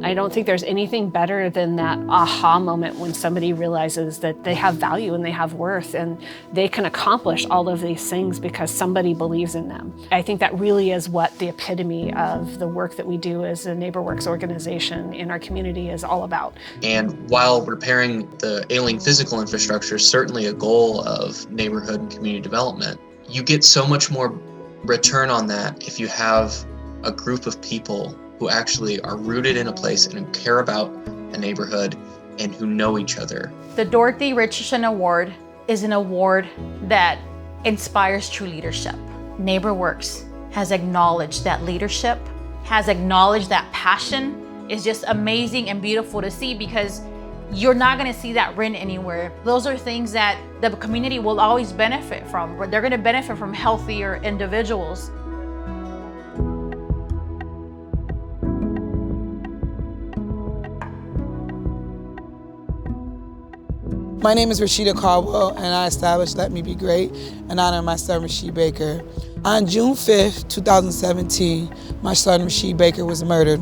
I don't think there's anything better than that aha moment when somebody realizes that they have value and they have worth and they can accomplish all of these things because somebody believes in them. I think that really is what the epitome of the work that we do as a NeighborWorks organization in our community is all about. And while repairing the ailing physical infrastructure is certainly a goal of neighborhood and community development, you get so much more return on that if you have a group of people who actually are rooted in a place and who care about a neighborhood and who know each other. The Dorothy Richardson Award is an award that inspires true leadership. NeighborWorks has acknowledged that leadership, has acknowledged that passion. Is just amazing and beautiful to see because you're not gonna see that written anywhere. Those are things that the community will always benefit from. They're gonna benefit from healthier individuals. My name is Rasheed Caldwell, and I established Let Me Be Great in honor of my son, Rasheed Baker. On June 5th, 2017, my son, Rasheed Baker, was murdered.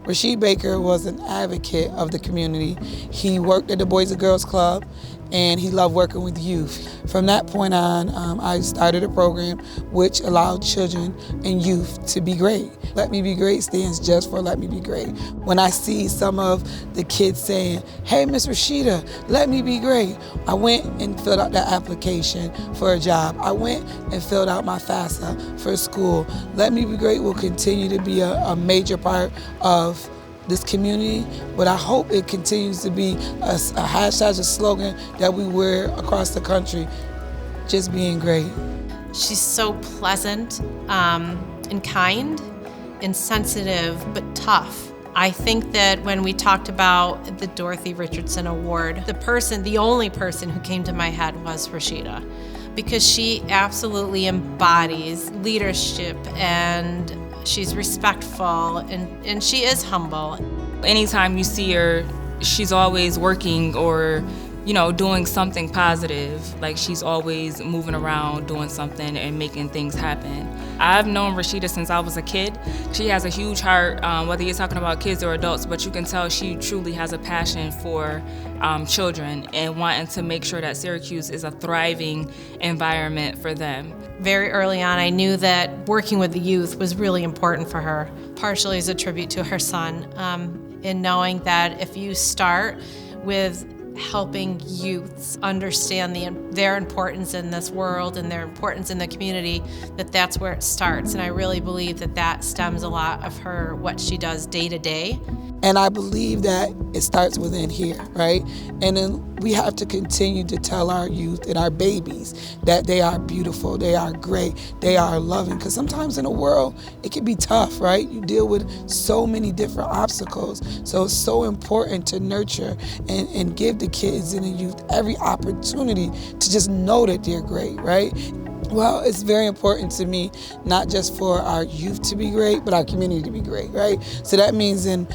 Rasheed Baker was an advocate of the community. He worked at the Boys and Girls Club, and he loved working with youth. From that point on, I started a program which allowed children and youth to be great. Let Me Be Great stands just for Let Me Be Great. When I see some of the kids saying, "Hey, Miss Rashida, let me be great," I went and filled out that application for a job. I went and filled out my FAFSA for school. Let Me Be Great will continue to be a major part of this community, but I hope it continues to be a hashtag, a slogan that we wear across the country, just being great. She's so pleasant and kind and sensitive, but tough. I think that when we talked about the Dorothy Richardson Award, the only person who came to my head was Rashida, because she absolutely embodies leadership and she's respectful and she is humble. Anytime you see her, she's always working or, doing something positive. Like she's always moving around, doing something and making things happen. I've known Rashida since I was a kid. She has a huge heart, whether you're talking about kids or adults, but you can tell she truly has a passion for children and wanting to make sure that Syracuse is a thriving environment for them. Very early on, I knew that working with the youth was really important for her, partially as a tribute to her son, in knowing that if you start with helping youths understand their importance in this world and their importance in the community, that's where it starts. And I really believe that stems a lot of what she does day to day. And I believe that it starts within here, right? And then we have to continue to tell our youth and our babies that they are beautiful, they are great, they are loving. Because sometimes in the world, it can be tough, right? You deal with so many different obstacles. So it's so important to nurture and give the kids and the youth every opportunity to just know that they're great, right? Well, it's very important to me, not just for our youth to be great, but our community to be great, right? So that means in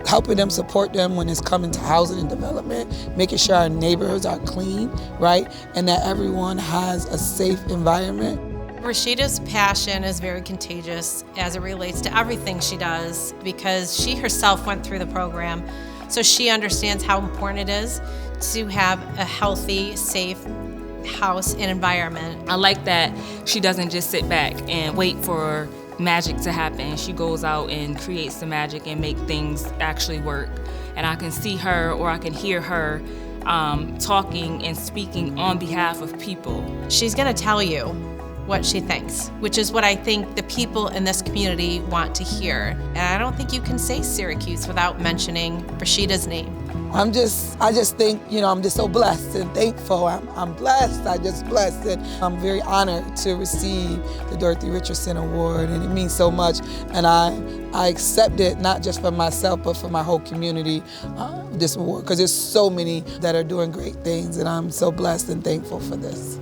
helping them, support them when it's coming to housing and development, making sure our neighborhoods are clean, right? And that everyone has a safe environment. Rashida's passion is very contagious as it relates to everything she does because she herself went through the program, so she understands how important it is to have a healthy, safe house and environment. I like that she doesn't just sit back and wait for magic to happen. She goes out and creates the magic and make things actually work. And I can see her or I can hear her talking and speaking on behalf of people. She's gonna tell you what she thinks, which is what I think the people in this community want to hear. And I don't think you can say Syracuse without mentioning Rashida's name. I just think, I'm just so blessed and thankful. I'm blessed, blessed. And I'm very honored to receive the Dorothy Richardson Award, and it means so much. And I accept it, not just for myself, but for my whole community, this award, because there's so many that are doing great things, and I'm so blessed and thankful for this.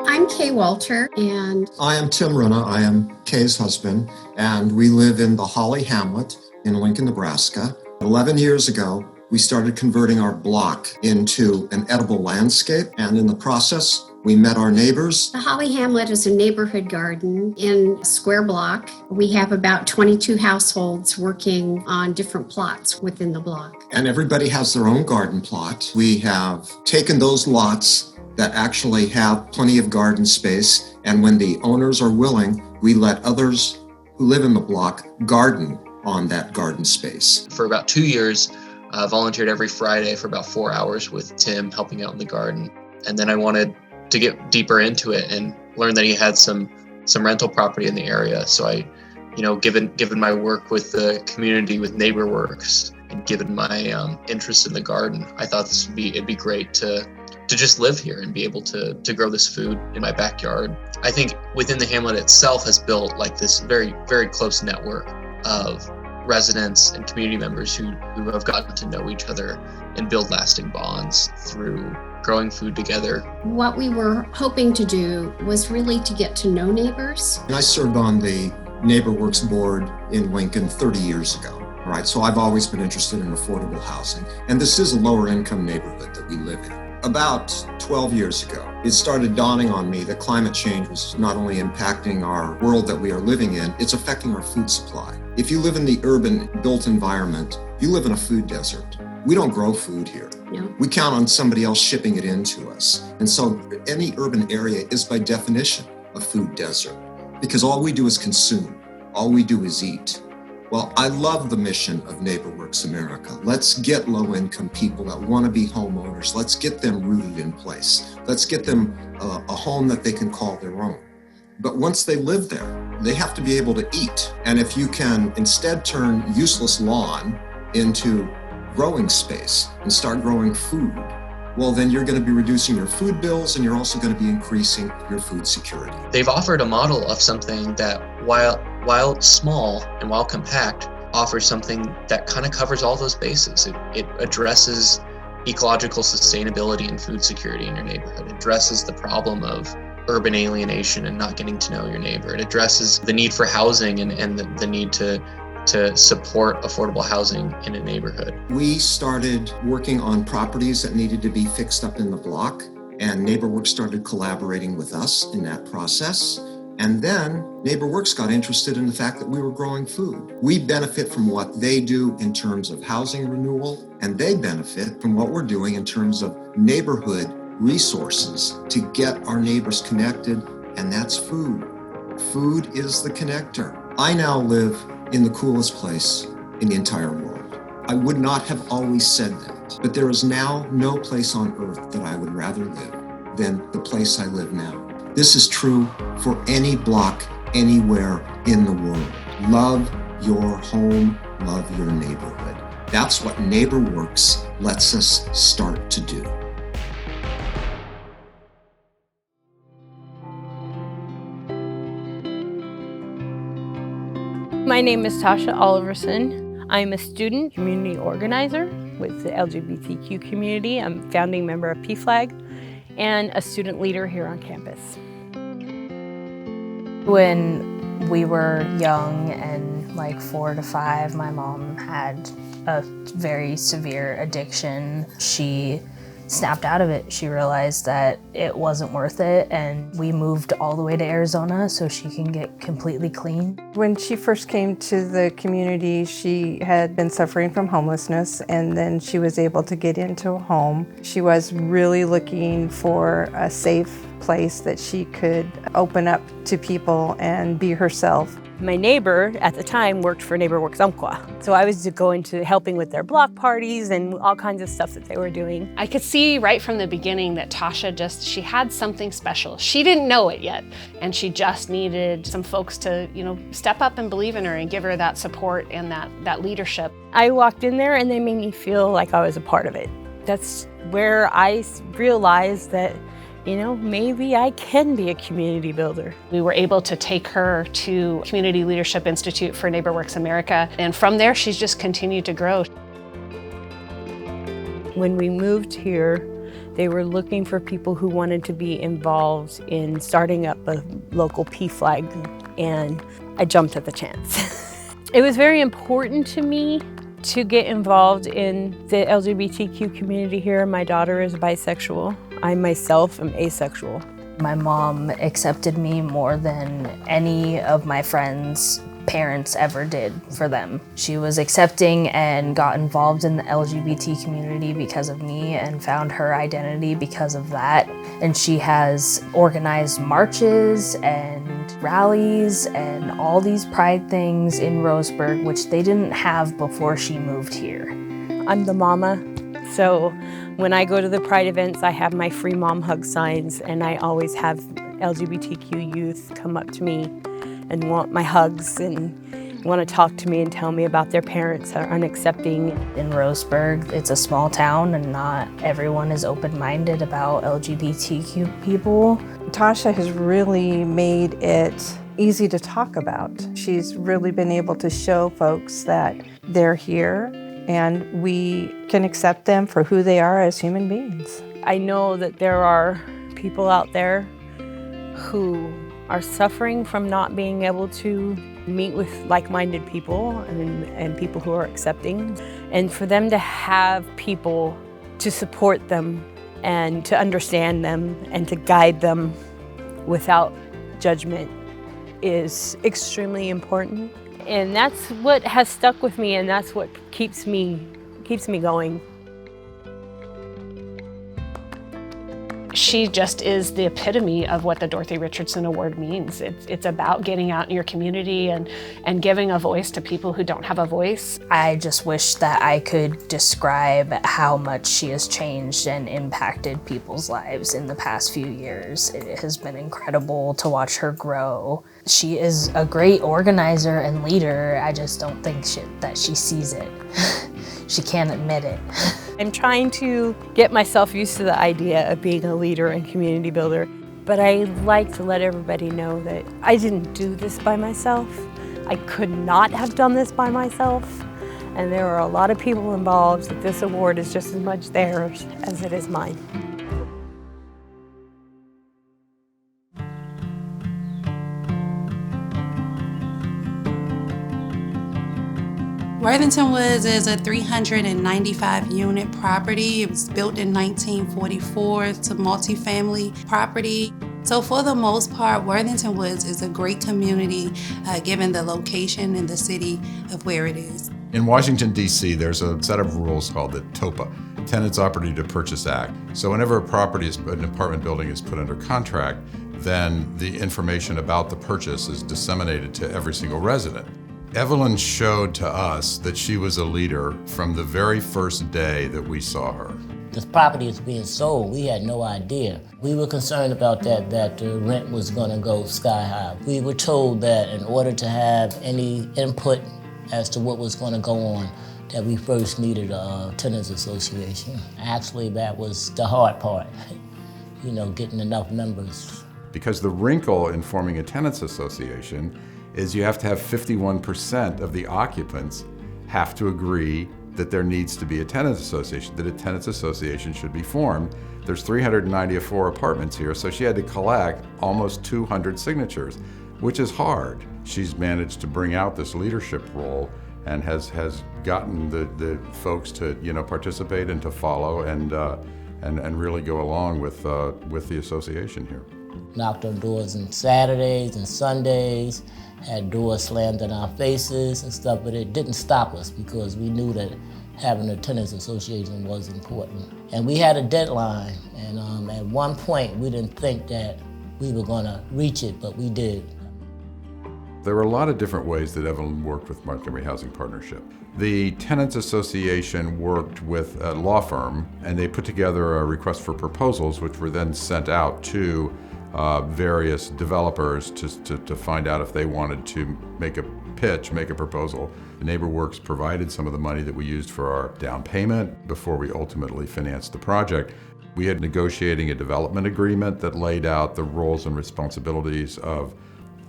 I'm Kay Walter, and I am Tim Runa. I am Kay's husband, and we live in the Holly Hamlet in Lincoln, Nebraska. 11 years ago, we started converting our block into an edible landscape, and in the process, We met our neighbors. The Holly Hamlet is a neighborhood garden in a square block. We have about 22 households working on different plots within the block. And everybody has their own garden plot. We have taken those lots that actually have plenty of garden space, and when the owners are willing, we let others who live in the block garden on that garden space. For about 2 years, I volunteered every Friday for about 4 hours with Tim helping out in the garden. And then I wanted to get deeper into it and learn that he had some rental property in the area. So I, given my work with the community with NeighborWorks and given my interest in the garden, I thought it'd be great to just live here and be able to grow this food in my backyard. I think within the hamlet itself has built like this very, very close network of residents and community members who have gotten to know each other and build lasting bonds through growing food together. What we were hoping to do was really to get to know neighbors. And I served on the NeighborWorks board in Lincoln 30 years ago. Right, so I've always been interested in affordable housing. And this is a lower income neighborhood that we live in. About 12 years ago, it started dawning on me that climate change was not only impacting our world that we are living in, it's affecting our food supply. If you live in the urban built environment, you live in a food desert. We don't grow food here. No. We count on somebody else shipping it into us. And so any urban area is by definition a food desert because all we do is consume. All we do is eat. Well, I love the mission of NeighborWorks America. Let's get low-income people that want to be homeowners. Let's get them rooted in place. Let's get them a home that they can call their own. But once they live there, they have to be able to eat. And if you can instead turn useless lawn into growing space and start growing food, well, then you're going to be reducing your food bills and you're also going to be increasing your food security. They've offered a model of something that, while small and while compact, offers something that kind of covers all those bases. It addresses ecological sustainability and food security in your neighborhood. It addresses the problem of urban alienation and not getting to know your neighbor. It addresses the need for housing and the need to support affordable housing in a neighborhood. We started working on properties that needed to be fixed up in the block, and NeighborWorks started collaborating with us in that process. And then NeighborWorks got interested in the fact that we were growing food. We benefit from what they do in terms of housing renewal, and they benefit from what we're doing in terms of neighborhood resources to get our neighbors connected, and that's food. Food is the connector. I now live in the coolest place in the entire world. I would not have always said that, but there is now no place on earth that I would rather live than the place I live now. This is true for any block anywhere in the world. Love your home, love your neighborhood. That's what NeighborWorks lets us start to do. My name is Tasha Oliverson. I'm a student community organizer with the LGBTQ community. I'm a founding member of PFLAG and a student leader here on campus. When we were young and like 4 to 5, my mom had a very severe addiction. She snapped out of it. She realized that it wasn't worth it, and we moved all the way to Arizona so she can get completely clean. When she first came to the community, she had been suffering from homelessness, and then she was able to get into a home. She was really looking for a safe place that she could open up to people and be herself. My neighbor at the time worked for NeighborWorks UMPQUA. So I was going to helping with their block parties and all kinds of stuff that they were doing. I could see right from the beginning that Tasha she had something special. She didn't know it yet, and she just needed some folks to, step up and believe in her and give her that support and that leadership. I walked in there and they made me feel like I was a part of it. That's where I realized that maybe I can be a community builder. We were able to take her to Community Leadership Institute for NeighborWorks America, and from there she's just continued to grow. When we moved here, they were looking for people who wanted to be involved in starting up a local PFLAG, and I jumped at the chance. It was very important to me to get involved in the LGBTQ community here. My daughter is bisexual. I myself am asexual. My mom accepted me more than any of my friends' parents ever did for them. She was accepting and got involved in the LGBT community because of me and found her identity because of that. And she has organized marches and rallies and all these pride things in Roseburg, which they didn't have before she moved here. I'm the mama, so when I go to the pride events, I have my free mom hug signs, and I always have LGBTQ youth come up to me and want my hugs and want to talk to me and tell me about their parents that are unaccepting. In Roseburg, it's a small town and not everyone is open-minded about LGBTQ people. Tasha has really made it easy to talk about. She's really been able to show folks that they're here and we can accept them for who they are as human beings. I know that there are people out there who are suffering from not being able to meet with like-minded people and people who are accepting. And for them to have people to support them and to understand them and to guide them without judgment is extremely important. And that's what has stuck with me, and that's what keeps me going. She just is the epitome of what the Dorothy Richardson Award means. It's about getting out in your community and giving a voice to people who don't have a voice. I just wish that I could describe how much she has changed and impacted people's lives in the past few years. It has been incredible to watch her grow. She is a great organizer and leader. I just don't think that she sees it. She can't admit it. I'm trying to get myself used to the idea of being a leader and community builder, but I like to let everybody know that I didn't do this by myself. I could not have done this by myself, and there are a lot of people involved that this award is just as much theirs as it is mine. Worthington Woods is a 395-unit property. It was built in 1944. It's a multifamily property. So for the most part, Worthington Woods is a great community given the location in the city of where it is. In Washington, D.C., there's a set of rules called the TOPA, Tenants Opportunity to Purchase Act. So whenever an apartment building is put under contract, then the information about the purchase is disseminated to every single resident. Evelyn showed to us that she was a leader from the very first day that we saw her. This property is being sold. We had no idea. We were concerned about that the rent was going to go sky high. We were told that in order to have any input as to what was going to go on, that we first needed a tenants association. Actually, that was the hard part, getting enough members. Because the wrinkle in forming a tenants association is you have to have 51% of the occupants have to agree that there needs to be a tenants association, that a tenants association should be formed. There's 394 apartments here, so she had to collect almost 200 signatures, which is hard. She's managed to bring out this leadership role and has gotten the folks to participate and to follow and really go along with the association here. Knocked on doors on Saturdays and Sundays, had doors slammed in our faces and stuff, but it didn't stop us because we knew that having a tenants association was important. And we had a deadline, and at one point we didn't think that we were gonna reach it, but we did. There were a lot of different ways that Evelyn worked with Montgomery Housing Partnership. The Tenants Association worked with a law firm, and they put together a request for proposals, which were then sent out to various developers to find out if they wanted to make a pitch, make a proposal. NeighborWorks provided some of the money that we used for our down payment before we ultimately financed the project. We had negotiating a development agreement that laid out the roles and responsibilities of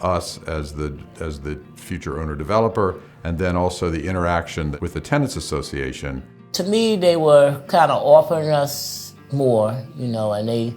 us as the future owner-developer, and then also the interaction with the Tenants Association. To me, they were kind of offering us more, and they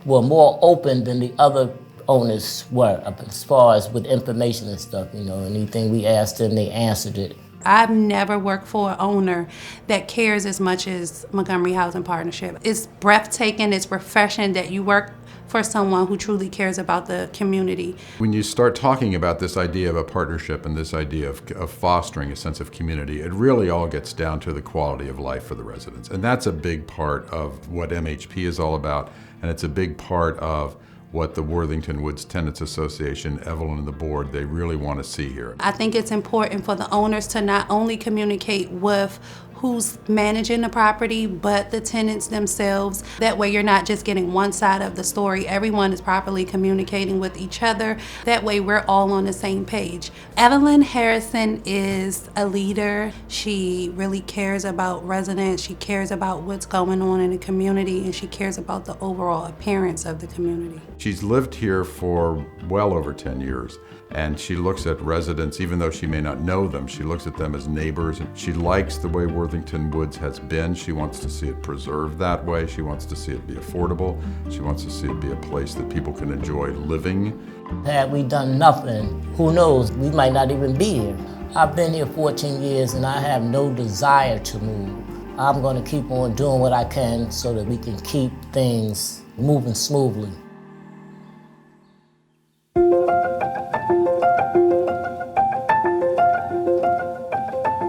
were more open than the other owners were as far as with information and stuff, anything we asked them, they answered it. I've never worked for an owner that cares as much as Montgomery Housing Partnership. It's breathtaking, it's refreshing that you work for someone who truly cares about the community. When you start talking about this idea of a partnership and this idea of fostering a sense of community, it really all gets down to the quality of life for the residents. And that's a big part of what MHP is all about, and it's a big part of what the Worthington Woods Tenants Association, Evelyn and the board, they really want to see here. I think it's important for the owners to not only communicate with who's managing the property, but the tenants themselves. That way you're not just getting one side of the story. Everyone is properly communicating with each other. That way we're all on the same page. Evelyn Harrison is a leader. She really cares about residents. She cares about what's going on in the community, and she cares about the overall appearance of the community. She's lived here for well over 10 years. And she looks at residents, even though she may not know them, she looks at them as neighbors. She likes the way Worthington Woods has been. She wants to see it preserved that way. She wants to see it be affordable. She wants to see it be a place that people can enjoy living. Had we done nothing, who knows, we might not even be here. I've been here 14 years and I have no desire to move. I'm going to keep on doing what I can so that we can keep things moving smoothly.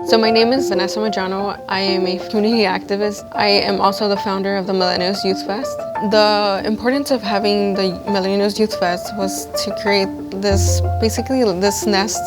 So my name is Vanessa Medrano. I am a community activist. I am also the founder of the Millennials Youth Fest. The importance of having the Millennials Youth Fest was to create this, basically this nest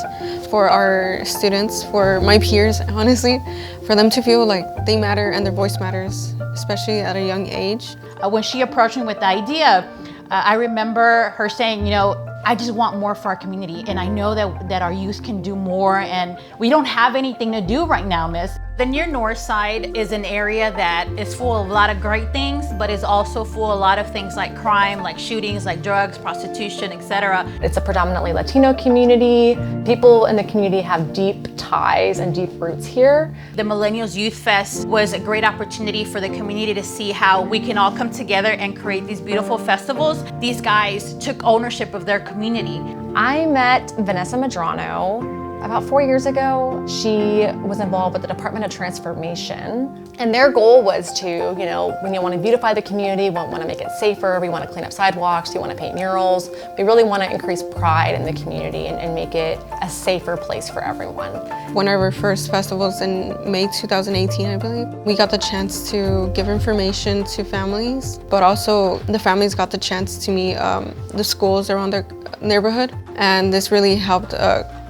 for our students, for my peers, honestly, for them to feel like they matter and their voice matters, especially at a young age. When she approached me with the idea, I remember her saying, you know, I just want more for our community, and I know that our youth can do more, and we don't have anything to do right now, miss. The near north side is an area that is full of a lot of great things, but is also full of a lot of things like crime, like shootings, like drugs, prostitution, etc. It's a predominantly Latino community. People in the community have deep ties and deep roots here. The Millennials Youth Fest was a great opportunity for the community to see how we can all come together and create these beautiful festivals. These guys took ownership of their community. I met Vanessa Medrano about 4 years ago. She was involved with the Department of Transformation, and their goal was to, you know, we want to beautify the community, we want to make it safer, we want to clean up sidewalks, we want to paint murals. We really want to increase pride in the community and make it a safer place for everyone. One of our first festivals in May 2018, I believe, we got the chance to give information to families, but also the families got the chance to meet the schools around their neighborhood, and this really helped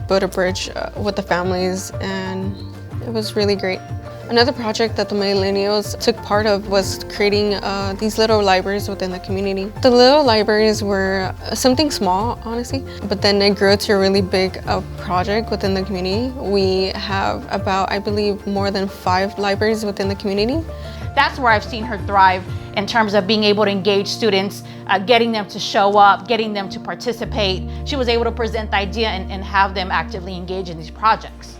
build a bridge with the families, and it was really great. Another project that the Millennials took part of was creating these little libraries within the community. The little libraries were something small, honestly, but then it grew to a really big project within the community. We have about, I believe, more than 5 libraries within the community. That's where I've seen her thrive in terms of being able to engage students, getting them to show up, getting them to participate. She was able to present the idea and have them actively engage in these projects.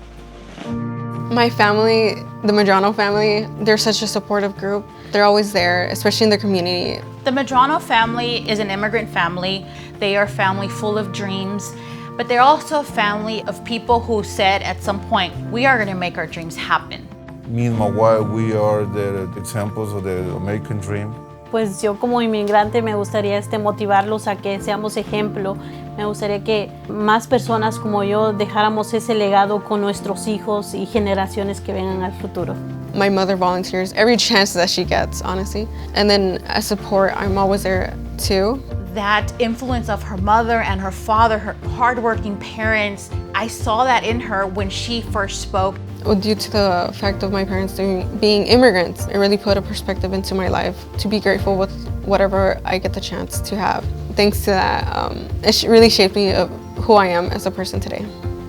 My family, the Medrano family, they're such a supportive group. They're always there, especially in their community. The Medrano family is an immigrant family. They are a family full of dreams, but they're also a family of people who said at some point, we are gonna make our dreams happen. Me and my wife, we are the examples of the American dream. Pues yo como inmigrante me gustaría motivarlos a que seamos ejemplo. Me gustaría que más personas como yo dejáramos ese legado con nuestros hijos y generaciones que vengan al futuro. My mother volunteers every chance that she gets, honestly. And then as support, I'm always there too. That influence of her mother and her father, her hardworking parents, I saw that in her when she first spoke. Due to the fact of my parents being immigrants, it really put a perspective into my life to be grateful with whatever I get the chance to have. Thanks to that, it really shaped me of who I am as a person today.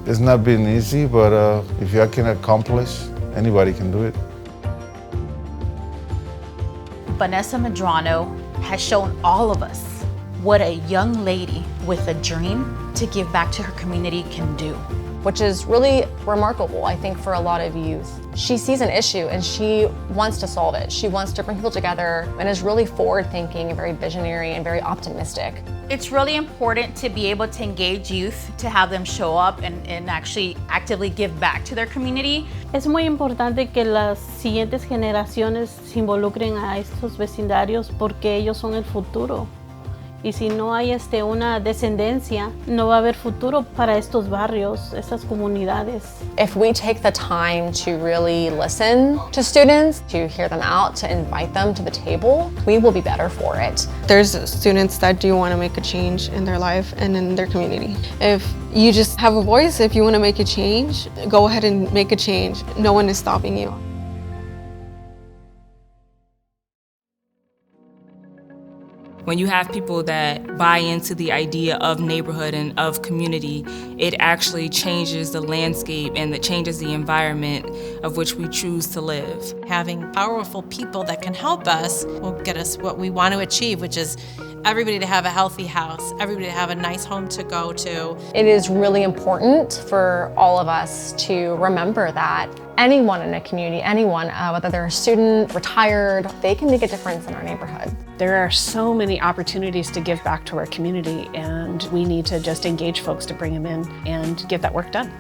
It's not been easy, but if you can accomplish, anybody can do it. Vanessa Medrano has shown all of us what a young lady with a dream to give back to her community can do. Which is really remarkable, I think, for a lot of youth. She sees an issue and she wants to solve it. She wants to bring people together and is really forward-thinking and very visionary and very optimistic. It's really important to be able to engage youth, to have them show up and actually actively give back to their community. Es muy importante que las siguientes generaciones se involucren a estos vecindarios porque ellos son el futuro. Y si no hay una descendencia, no va a haber futuro para estos barrios, estas comunidades. If we take the time to really listen to students, to hear them out, to invite them to the table, we will be better for it. There's students that do want to make a change in their life and in their community. If you just have a voice, if you want to make a change, go ahead and make a change. No one is stopping you. When you have people that buy into the idea of neighborhood and of community, it actually changes the landscape and it changes the environment of which we choose to live. Having powerful people that can help us will get us what we want to achieve, which is everybody to have a healthy house, everybody to have a nice home to go to. It is really important for all of us to remember that anyone in a community, anyone, whether they're a student, retired, they can make a difference in our neighborhood. There are so many opportunities to give back to our community, and we need to just engage folks to bring them in and get that work done.